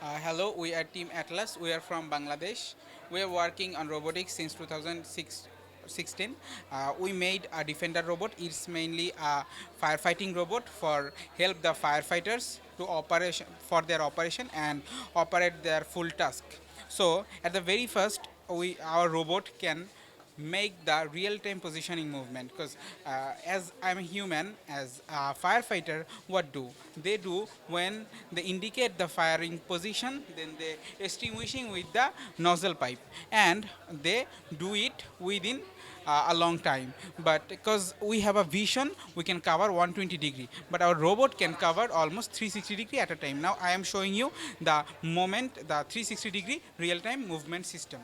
Hello, we are Team Atlas. We are from Bangladesh. We are working on robotics since 2016. We made a Defender robot. It's mainly a firefighting robot for help the firefighters to operation for their operation and operate their full task. So at the very first, we our robot can make the real-time positioning movement because as I'm a human, as a firefighter, what do they do when they indicate the firing position? Then they extinguishing with the nozzle pipe, and they do it within a long time. But because we have a vision, we can cover 120-degree, but our robot can cover almost 360-degree at a time. Now I am showing you the moment, the 360-degree real-time movement system.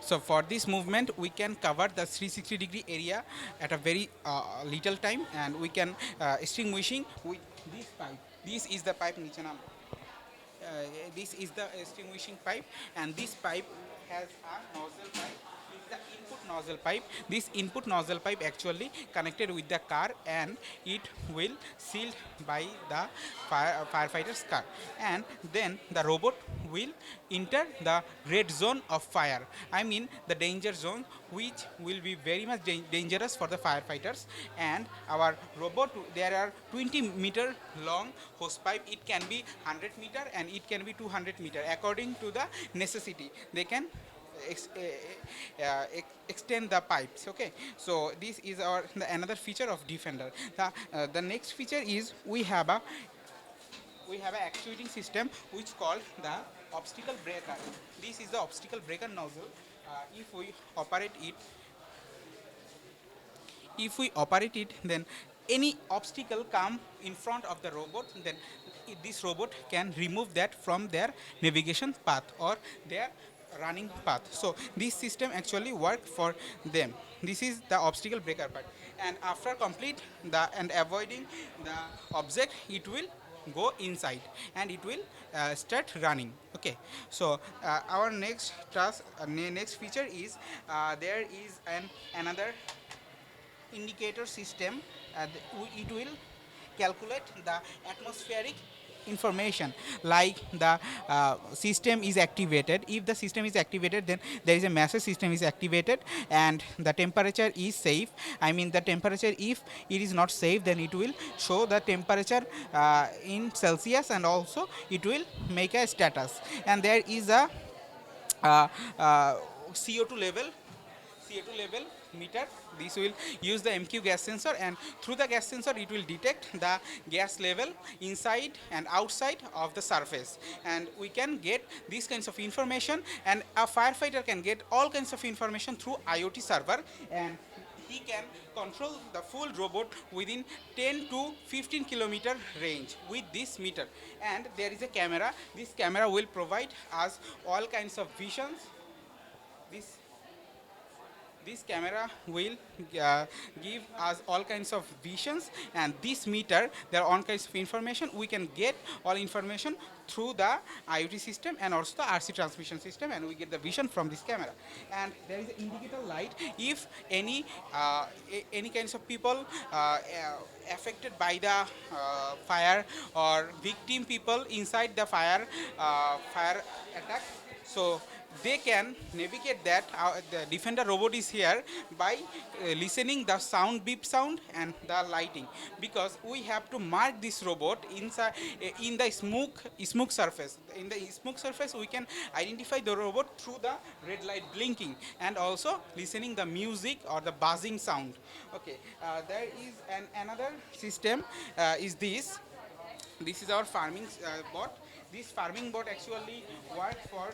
So for this movement, we can cover the 360-degree area at a very little time, and we can extinguishing with this pipe. This is the pipe. नीचे नाम this is the extinguishing pipe, and this pipe has a nozzle pipe. This is the input nozzle pipe. This input nozzle pipe actually connected with the car, and it will sealed by the firefighter's car, and then the robot will enter the red zone of fire. I mean the danger zone, which will be very much dangerous for the firefighters. And our robot, there are 20-meter long hose pipe. It can be 100-meter and it can be 200-meter according to the necessity. They can extend the pipes. Okay, so this is another feature of Defender. The next feature is we have a actuating system which called the obstacle breaker. This is the obstacle breaker nozzle. If we operate it, then any obstacle come in front of the robot, then this robot can remove that from their navigation path or their running path. So this system actually work for them. This is the obstacle breaker part, and after complete the and avoiding the object, it will go inside and it will start running. Okay, so our next task, next feature is there is another indicator system. It will calculate the atmospheric information, like the system is activated. If the system is activated, then there is a message system is activated, and the temperature is safe. I mean the temperature, if it is not safe, then it will show the temperature in Celsius, and also it will make a status. And there is a uh, uh, CO2 level CO2 level meter. This will use the MQ gas sensor, and through the gas sensor it will detect the gas level inside and outside of the surface, and we can get these kinds of information, and a firefighter can get all kinds of information through IoT server, and he can control the full robot within 10 to 15-kilometer range with this meter. And there is a camera. This camera will provide us all kinds of visions. This this camera will give us all kinds of visions, and this meter, there are all kinds of information. We can get all information through the IoT system and also the RC transmission system, and we get the vision from this camera. And there is an indicator light. If any kinds of people affected by the fire, or victim people inside the fire attack, so they can navigate that. The Defender robot is here by listening the sound, beep sound, and the lighting, because we have to mark this robot inside in the smoke surface. In the smoke surface, we can identify the robot through the red light blinking, and also listening the music or the buzzing sound. Okay, there is another system. Is this is our farming bot. This farming bot actually works for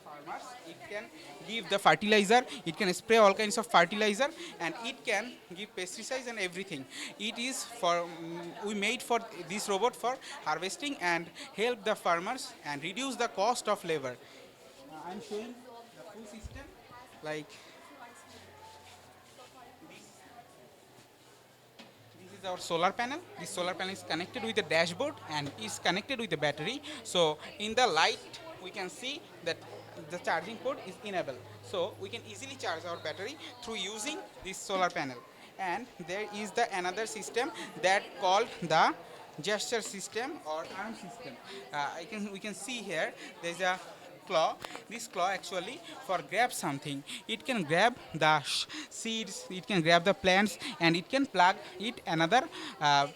farmers. It can give the fertilizer, it can spray all kinds of fertilizer, and it can give pesticides and everything. It is for we made for this robot for harvesting and help the farmers and reduce the cost of labor. I'm showing the full system, like this. This is our solar panel. This solar panel is connected with the dashboard and is connected with the battery. So in the light, we can see that the charging port is enabled. So we can easily charge our battery through using this solar panel. And there is the another system that called the gesture system or arm system. We can see here there's a claw. This claw actually for grab something. It can grab the seeds, it can grab the plants, and it can plug it another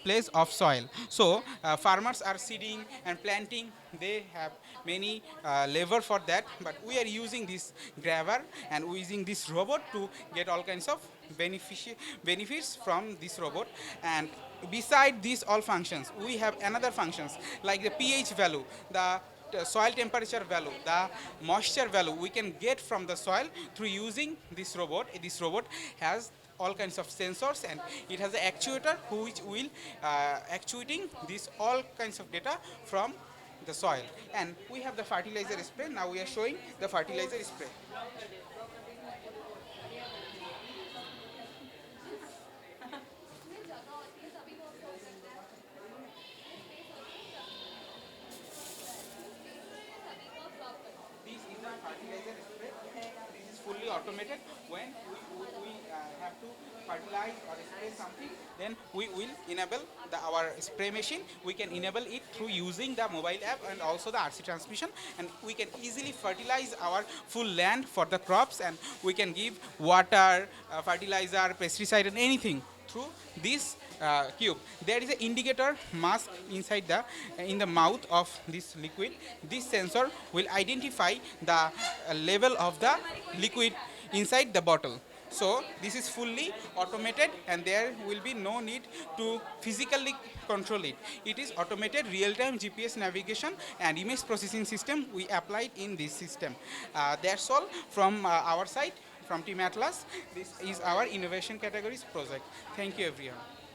place of soil. So farmers are seeding and planting. They have many labor for that, but we are using this grabber and we using this robot to get all kinds of benefits from this robot. And beside these all functions, we have another functions like the pH value, the soil temperature value, the moisture value we can get from the soil through using this robot. This robot has all kinds of sensors and it has an actuator which will actuating this all kinds of data from the soil. And we have the fertilizer spray. Now we are showing the fertilizer spray. This is the fertilizer spray. This is fully automated. When we have to fertilize or spray something, then we will enable our spray machine. We can enable it through using the mobile app and also the RC transmission, and we can easily fertilize our full land for the crops, and we can give water, fertilizer, pesticide, and anything through this cube. There is an indicator mask inside the in the mouth of this liquid. This sensor will identify the level of the liquid inside the bottle. So this is fully automated and there will be no need to physically control it. It is automated real-time GPS navigation and image processing system we applied in this system. That's all from our side, from Team Atlas. This is our innovation categories project. Thank you everyone.